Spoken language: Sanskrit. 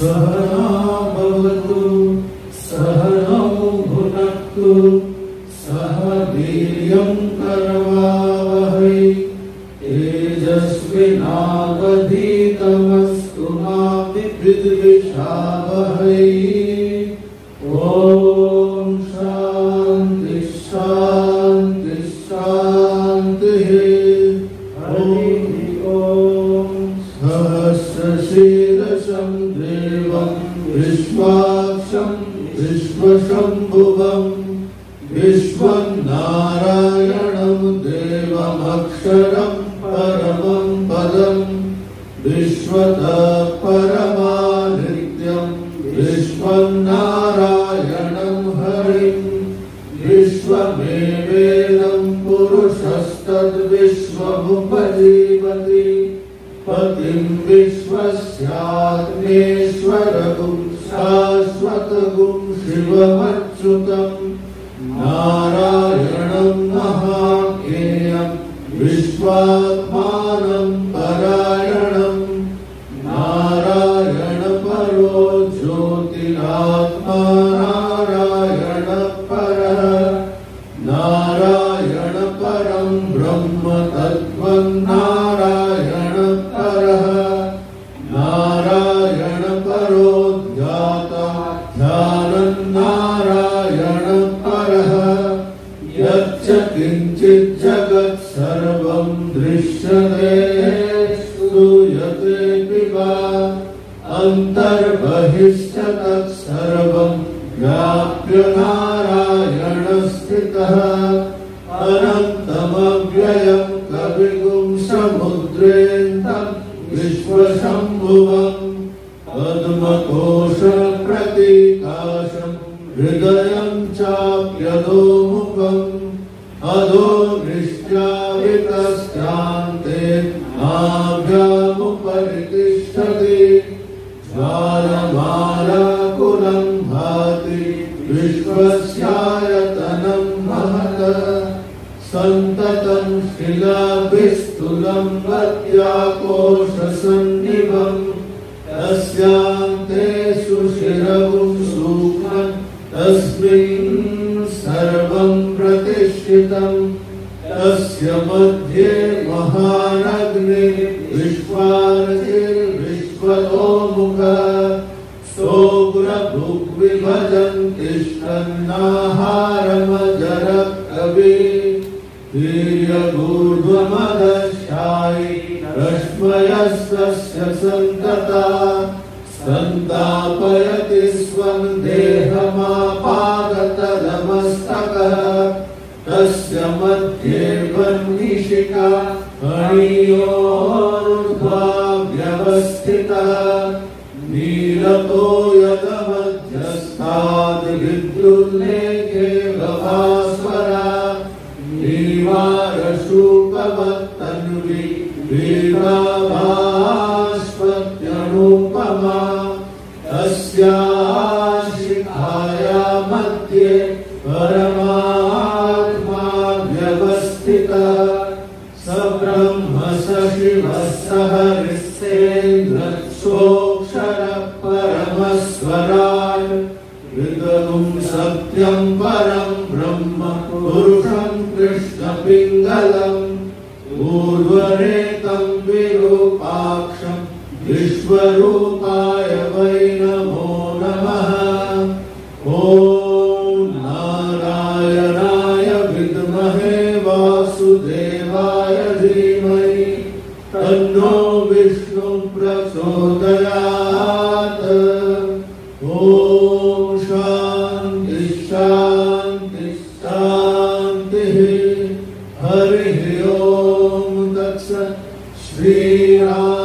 सहना भवतु सहनौ भुनक्तु सह वीर्यं करवावहै तेजस्विनावधीतमस्तु मा विद्विषावहै। ओम शांति शांति शांति। ओम सहस्रशीर्षं देवं विश्वाक्षं विश्वशंभुवं विश्वं नारायणं देवमक्षरं परमं पदं विश्वतः परमानित्यं विश्वं नारायणं हरिं विश्वमेवेदं पुरुषस्तद्विश्वमुपजीवति पतिं विश्वस्यात्मेश्वरगुं शाश्वतगुं शिवमच्युतं नारायणं महाज्ञेयं विश्वात्मानं परायणं नारायणपरो ज्योतिरात्मा नारायणपरः नारायणपरं ब्रह्म तत्त्वं नारायणपरः नारायणपरो ध्याता ध्यानं नारायणपरः यच्च किञ्चित् जगत् सर्वं दृश्यते श्रूयतेऽपि वा अन्तर्बहिश्च तत्सर्वं व्याप्य नारायणस्थितः अनन्तमव्ययं कविगुं समुद्रेऽन्तं विश्वशम्भुवं पद्मकोशप्रतीकाशं हृदयं चाप्यधोमुखम् अधो निश्चावितस्यान्ते नाभ्यामुपरि तिष्ठति ज्वालमालाकुलं भाति विश्वस्यायतनं महत् सन्ततं शिलाभिस्तुलं वद्याकोशसन्निभं तस्यान्ते सुशिरगुं सूक्ष्मं तस्मिन् सर्वं प्रतिष्ठितं तस्य मध्ये महानग्निः विश्वार्चिर्विश्वतोमुखः सोऽग्रभुग्विभजन् तिष्ठन्नाहारमजरः कविः वीर्यगूर्ध्वमदशायि रश्मयस्तस्य सन्तता सन्तापयति स्वं देहमापादतलमस्तकः तस्य मध्ये वह्निशिखा फणियोर्ध्वा व्यवस्थितः नीरतो यदमध्यस्थाद् विद्युल्लेखे गवास्वरा नीवारशूकवत्तन्वी वीराभास्वत्यनुपमा तस्याः शिखाया मध्ये परमात्मा व्यवस्थितः स ब्रह्म स शिवः स हरिस्सेन्द्रः सोऽक्षरः परमस्वराट् विदुं सत्यं परं ब्रह्म पुरुषं कृष्णपिङ्गलम् ऊर्ध्वरेतं विरूपाक्षं विश्वरूपाय वै नमो नमः। ॐ नारायणाय विद्महे वासुदेवाय धीमहि तन्नो विष्णु प्रचोदयात्। ॐ शान्ति शान्ति शान्तिः। हरिः ओम तत्सत्। श्रीराम